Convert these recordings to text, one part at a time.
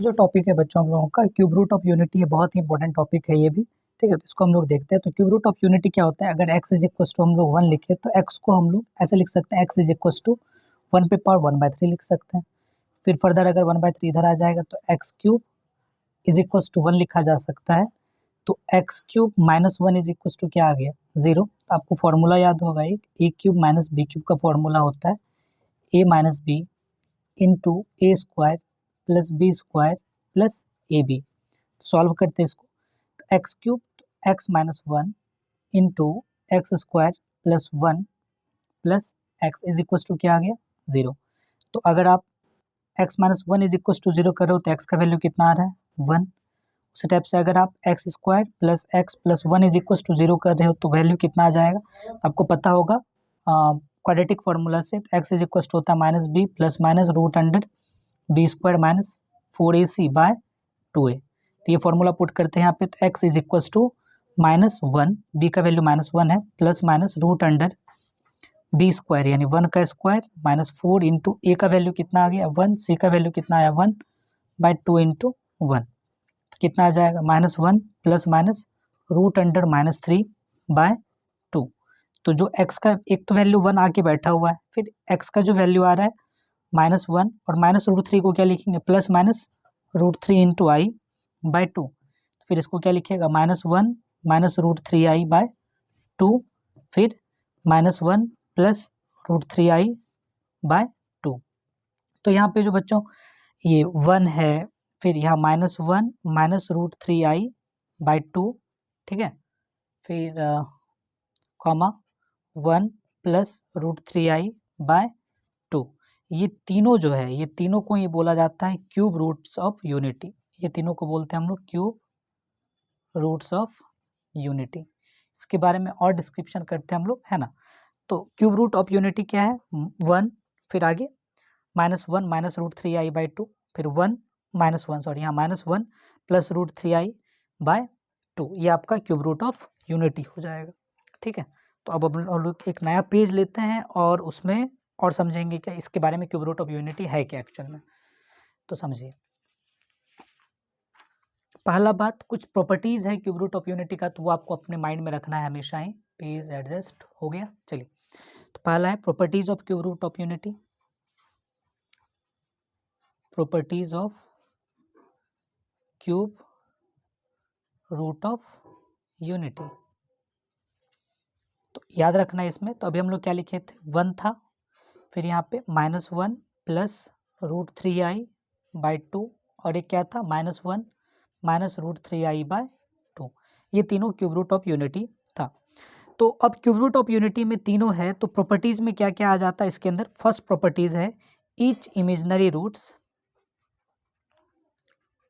जो टॉपिक है बच्चों हम लोगों का क्यूब रूट ऑफ यूनिटी है, बहुत ही इंपॉर्टेंट टॉपिक है ये भी। ठीक है, तो इसको हम लोग देखते हैं। तो क्यूब रूट ऑफ यूनिटी क्या होता है? अगर x इज इक्वल टू हम लोग 1 लिखे तो x को हम लोग ऐसे लिख सकते हैं, x इज इक्वल टू 1 पे पावर 1/3 लिख सकते हैं। फिर फर्दर अगर 1/3 इधर आ जाएगा तो x cube is equal to 1 लिखा जा सकता है। तो x cube minus 1 is equal to क्या आ गया? 0। तो आपको फॉर्मूला याद होगा, एक a cube minus b cube का फॉर्मूला होता है a minus b into a square plus b square plus a b. Solve करते हैं इसको, तो x cube x minus 1 into x square plus 1 plus x is equal to क्या आ गया? 0। तो अगर आप x minus 1 is equal to 0 कर रहे हो तो एक्स का वैल्यू कितना आ रहा है? 1। उसी टाइप से अगर आप x square plus x plus 1 is equal to 0 कर रहे हो तो वैल्यू कितना आ जाएगा? आपको पता होगा क्वाड्रेटिक फार्मूला से, एक्स इज इक्वल टू होता है minus b plus minus root under b square minus 4ac by 2a। तो ये फॉर्मूला पुट करते हैं यहाँ पे, तो x is equal to -1, b का वैल्यू -1 है, plus minus root under b square यानी 1 का स्क्वायर माइनस 4 इंटू ए का वैल्यू कितना आ गया? 1, सी का वैल्यू कितना आया? 1 बाय 2 इंटू 1। तो कितना आ जाएगा? -1 plus minus root under -3 by 2। तो जो x का एक तो वैल्यू 1 आके बैठा हुआ है, फिर x का जो वैल्यू आ रहा है -1 और माइनस रूट 3 को क्या लिखेंगे? प्लस माइनस रूट 3 इंटू आई बाय 2। फिर इसको क्या लिखेगा? -1 माइनस रूट 3i बाय 2, फिर -1 प्लस रूट 3i बाय 2। तो यहाँ पे जो बच्चों ये 1 है, फिर यहाँ -1 माइनस रूट 3i बाय 2, ठीक है, फिर comma 1 plus root 3i bye 2। ये तीनों जो है, ये तीनों को ये बोला जाता है क्यूब रूट्स ऑफ यूनिटी। ये तीनों को बोलते हैं हम लोग क्यूब रूट्स ऑफ यूनिटी। इसके बारे में और डिस्क्रिप्शन करते हैं हम लोग, है ना। तो क्यूब रूट ऑफ यूनिटी क्या है? 1, फिर आगे -1 माइनस रूट 3i बाय 2, फिर 1 -1 सॉरी यहाँ -1 प्लस रूट 3i बाय 2। ये आपका क्यूब रूट ऑफ यूनिटी हो जाएगा। ठीक है, तो अब हम लोग एक नया पेज लेते हैं और उसमें और समझेंगे क्या इसके बारे में, क्यूब रूट ऑफ यूनिटी है क्या एक्चुअल में। तो समझिए, पहला बात, कुछ प्रॉपर्टीज है क्यूब रूट ऑफ यूनिटी का, तो वो आपको अपने माइंड में रखना है हमेशा ही। पेज एडजस्ट हो गया। चलिए, तो पहला है properties of cube root of unity. Properties of cube root of unity, तो याद रखना है इसमें। तो अभी हम लोग क्या लिखे थे? 1 था, फिर यहाँ पे -1 प्लस रूट 3i बाय 2, और एक क्या था? -1 माइनस रूट 3i बाय 2। ये तीनों क्यूब रूट ऑफ यूनिटी था। तो अब क्यूब रूट ऑफ यूनिटी में तीनों है, तो प्रॉपर्टीज में क्या क्या आ जाता है इसके अंदर? फर्स्ट प्रॉपर्टीज है each imaginary roots,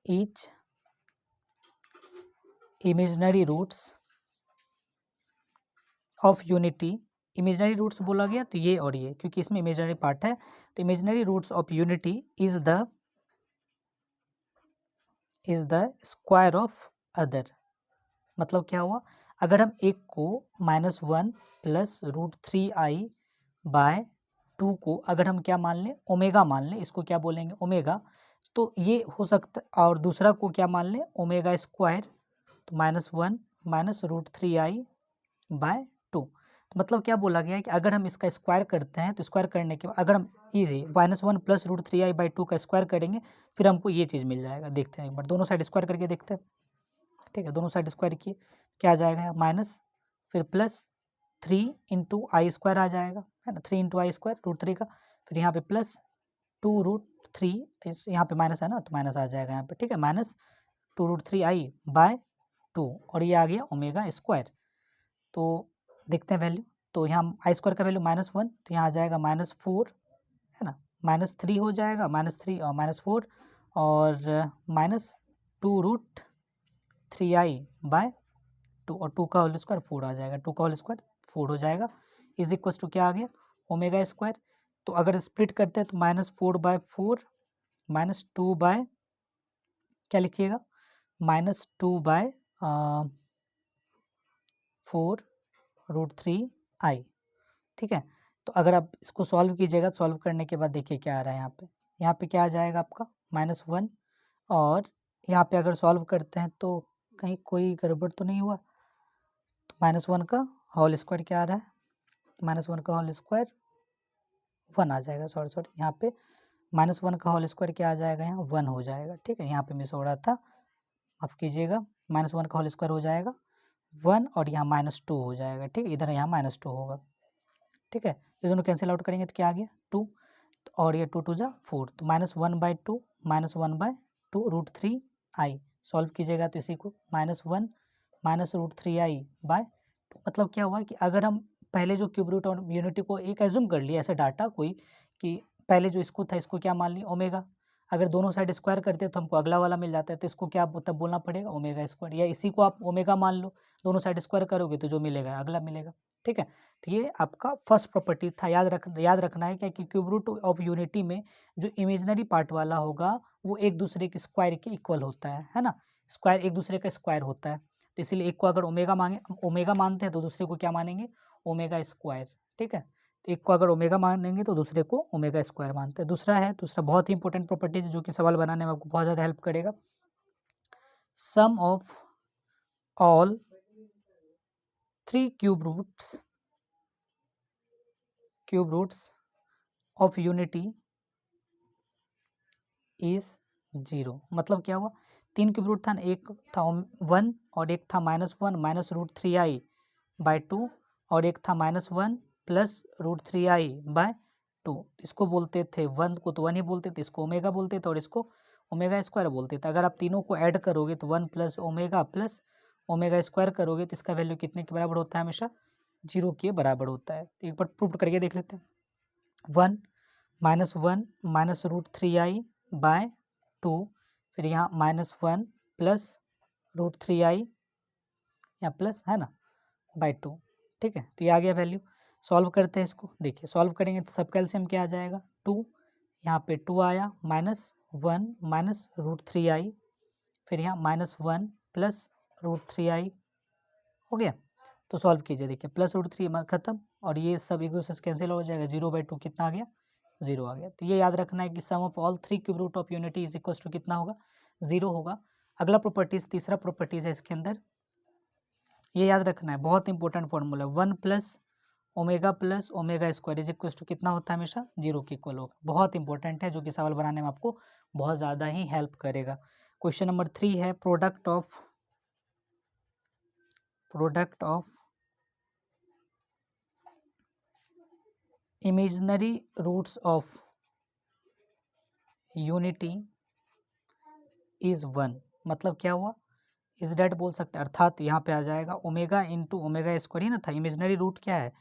each imaginary roots of unity. Imaginary roots बोला गया तो ये और ये, क्योंकि इसमें इमेजिनरी पार्ट है। तो imaginary roots of unity is the square of other. मतलब क्या हुआ? अगर हम एक को -1 प्लस रूट 3i बाय 2 को अगर हम क्या मान लें? ओमेगा मान लें, इसको क्या बोलेंगे? ओमेगा। तो ये हो सकता, और दूसरा को क्या मान लें? Omega square. तो -1 माइनस रूट 3i बाय 2। तो मतलब क्या बोला गया है कि अगर हम इसका स्क्वायर करते हैं तो स्क्वायर करने के बाद अगर हम easy -1 plus root 3i bye 2 का स्क्वायर करेंगे, फिर हमको ये चीज़ मिल जाएगा। देखते हैं एक बार, दोनों साइड स्क्वायर करके देखते हैं। ठीक है, दोनों साइड स्क्वायर किए, क्या आ जाएगा? माइनस, फिर प्लस 3 इंटू आई स्क्वायर आ जाएगा, है ना, 3 इंटू आई स्क्वायर रूट 3 का, फिर यहाँ पे प्लस 2 रूट 3, यहाँ पे माइनस है ना, तो माइनस आ जाएगा यहाँ पे। ठीक है, -2 रूट 3i बाय 2, और ये आ गया ओमेगा स्क्वायर। तो देखते हैं वैल्यू, तो यहाँ आई स्क्वायर का वैल्यू -1, तो यहाँ आ जाएगा -4, है ना, -3 हो जाएगा, -3 और -4, और -2 रूट 3i बाय 2, और 2 का होल स्क्वायर 4 आ जाएगा, 2 का होल स्क्वायर 4 हो जाएगा, इज इक्वल टू क्या आ गया? Omega square. तो अगर स्प्लिट करते हैं तो -4 बाय 4 -2 बाय क्या लिखिएगा? -2 बाय 4 रूट 3i। ठीक है, तो अगर आप इसको सॉल्व कीजिएगा, सॉल्व करने के बाद देखिए क्या आ रहा है यहाँ पे। यहाँ पे क्या आ जाएगा आपका? -1 और यहाँ पे अगर सॉल्व करते हैं तो कहीं कोई गड़बड़ तो नहीं हुआ, तो -1 का होल स्क्वायर क्या आ रहा है, -1 का होल स्क्वायर 1 आ जाएगा, सॉरी यहाँ पे -1 का होल स्क्वायर क्या आ जाएगा, यहाँ 1 हो जाएगा। ठीक है, यहाँ पे मिस हो रहा था, माफ कीजिएगा। -1 का होल स्क्वायर हो जाएगा 1 और यहाँ -2 हो जाएगा। ठीक है, इधर यहाँ -2 होगा। ठीक है, ये दोनों कैंसिल आउट करेंगे तो क्या आ गया 2, और ये 2 2 जा 4, तो -1/2 -1/2 √3i सॉल्व कीजिएगा तो इसी को -1 -√3i/2, मतलब क्या हुआ कि अगर हम पहले जो क्यूब रूट और यूनिटी को एक एज्यूम कर लिया ऐसा डाटा कोई कि पहले जो इसको था इसको क्या मान लिया ओमेगा, अगर दोनों साइड स्क्वायर करते तो हमको अगला वाला मिल जाता है, तो इसको क्या तब बोलना पड़ेगा ओमेगा स्क्वायर, या इसी को आप ओमेगा मान लो, दोनों साइड स्क्वायर करोगे तो जो मिलेगा अगला मिलेगा। ठीक है, तो ये आपका फर्स्ट प्रॉपर्टी था, याद रखना है क्या कि क्यूब रूट ऑफ यूनिटी में जो इमेजिनरी पार्ट वाला होगा वो एक दूसरे के स्क्वायर के इक्वल होता है ना, स्क्वायर एक दूसरे का स्क्वायर होता है, तो इसीलिए एक को अगर ओमेगा मानते हैं तो दूसरे को क्या मानेंगे ओमेगा स्क्वायर। ठीक है, तो एक को अगर ओमेगा मानेंगे तो दूसरे को ओमेगा स्क्वायर मानते हैं। दूसरा बहुत ही इंपॉर्टेंट प्रॉपर्टीज जो कि सवाल बनाने में आपको बहुत ज़्यादा हेल्प करेगा, sum of all 3 cube roots of unity is 0, मतलब क्या हुआ 3 क्यूब रूट था ना, एक था 1 और एक था -1 -√3i/2 और एक था -1 +√3i/2, इसको बोलते थे 1 को तो 1 ही बोलते थे, इसको ओमेगा बोलते थे और इसको ओमेगा स्क्वायर बोलते थे। अगर आप तीनों को ऐड करोगे तो 1 + ओमेगा स्क्वायर करोगे तो इसका वैल्यू कितने के बराबर होता है, हमेशा 0 के बराबर होता है। तो एक बार प्रूव करके देख लेते हैं, 1 -1 -√3i/2, फिर यहाँ -1 +√3i या प्लस है ना /2। ठीक है, तो ये आ गया वैल्यू। सॉल्व करते हैं इसको, देखिए सॉल्व करेंगे तो सब कैल्शियम क्या आ जाएगा 2, यहाँ पे 2 आया, -1 -√3i, फिर यहाँ -1 +√3i हो गया। तो सॉल्व कीजिए, देखिए +√3 खत्म और ये सब एक दूसरे से कैंसिल हो जाएगा, 0/2 कितना आ गया 0 आ गया। तो ये याद रखना है कि sum of all 3 cube root of unity is equal to कितना होगा 0 होगा। अगला प्रॉपर्टीज तीसरा प्रॉपर्टीज है इसके अंदर, ये याद रखना है, बहुत important formula, 1 + omega square is equal to कितना होता है, हमेशा 0 के इक्वल होगा। बहुत इंपॉर्टेंट है जो कि सवाल बनाने में आपको बहुत ज़्यादा ही हेल्प करेगा। क्वेश्चन नंबर 3 है product of imaginary roots of unity is 1, मतलब क्या हुआ इज डेट बोल सकते हैं, अर्थात यहाँ पे आ जाएगा ओमेगा इंटू ओमेगा स्क्वायर ही ना था, इमेजिनरी रूट क्या है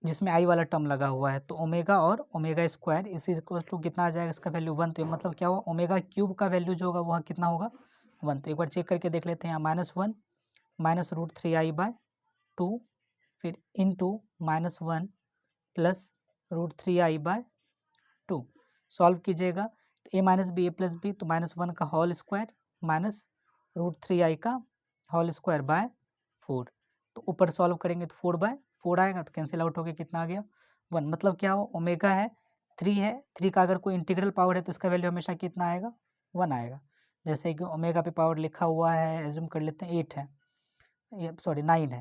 जिसमें आई वाला टर्म लगा हुआ है, तो ओमेगा और ओमेगा स्क्वायर इस इक्वल टू कितना आ जाएगा, इसका वैल्यू 1, तो मतलब क्या हुआ ओमेगा क्यूब का वैल्यू जो होगा वह कितना होगा 1। तो एक बार चेक करके देख लेते हैं, यहाँ -1 -√3i/2, फिर इंटू -1 +√3i/2, सॉल्व कीजिएगा तो a - b a + b, तो -1 का होल स्क्वायर -√3i का होल स्क्वायर बाय 4, तो ऊपर सॉल्व करेंगे तो 4/4 आएगा, तो कैंसिल आउट हो गया, कितना आ गया 1, मतलब क्या हो ओमेगा है 3 है, 3 का अगर कोई इंटीग्रल पावर है तो इसका वैल्यू हमेशा कितना आएगा 1 आएगा। जैसे कि ओमेगा पे पावर लिखा हुआ है, एज्यूम कर लेते हैं 8 है, ये सॉरी 9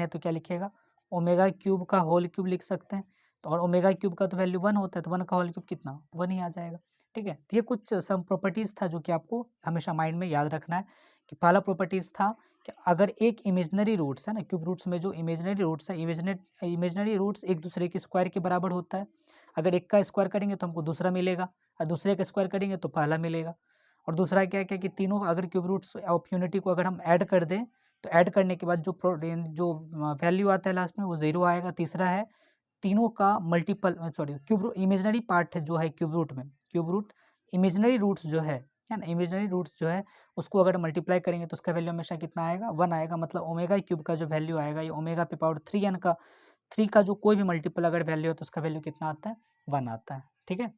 है तो क्या लिखिएगा ओमेगा क्यूब का होल क्यूब लिख सकते हैं, तो और ओमेगा क्यूब का तो वैल्यू 1 होता है, तो 1 का होल क्यूब कितना 1 ही आ जाएगा। ठीक है, तो ये कुछ सम प्रॉपर्टीज़ था जो कि आपको हमेशा माइंड में याद रखना है कि पहला प्रॉपर्टीज़ था कि अगर एक इमेजनरी रूट्स है ना, क्यूब रूट्स में जो इमेजनरी रूट्स है, इमेजनरी रूट्स एक दूसरे के स्क्वायर के बराबर होता है, अगर एक का स्क्वायर करेंगे तो हमको दूसरा मिलेगा और दूसरे का स्क्वायर करेंगे तो पहला मिलेगा। और दूसरा क्या क्या कि तीनों अगर क्यूब रूट्स ऑफ यूनिटी को अगर हम ऐड कर दें तो ऐड करने के बाद जो वैल्यू आता है लास्ट में वो 0 आएगा। तीसरा है तीनों का मल्टीपल क्यूब इमेजनरी पार्ट है जो है क्यूब रूट में, क्यूब रूट इमेजनरी रूट्स जो है ना, इमेजनरी रूट्स जो है उसको अगर मल्टीप्लाई करेंगे तो उसका वैल्यू हमेशा कितना आएगा 1 आएगा, मतलब ओमेगा क्यूब का जो वैल्यू आएगा ये ओमेगा पे पावर 3n का 3 का जो कोई भी मल्टीपल अगर वैल्यू है तो उसका वैल्यू कितना आता है 1 आता है। ठीक है,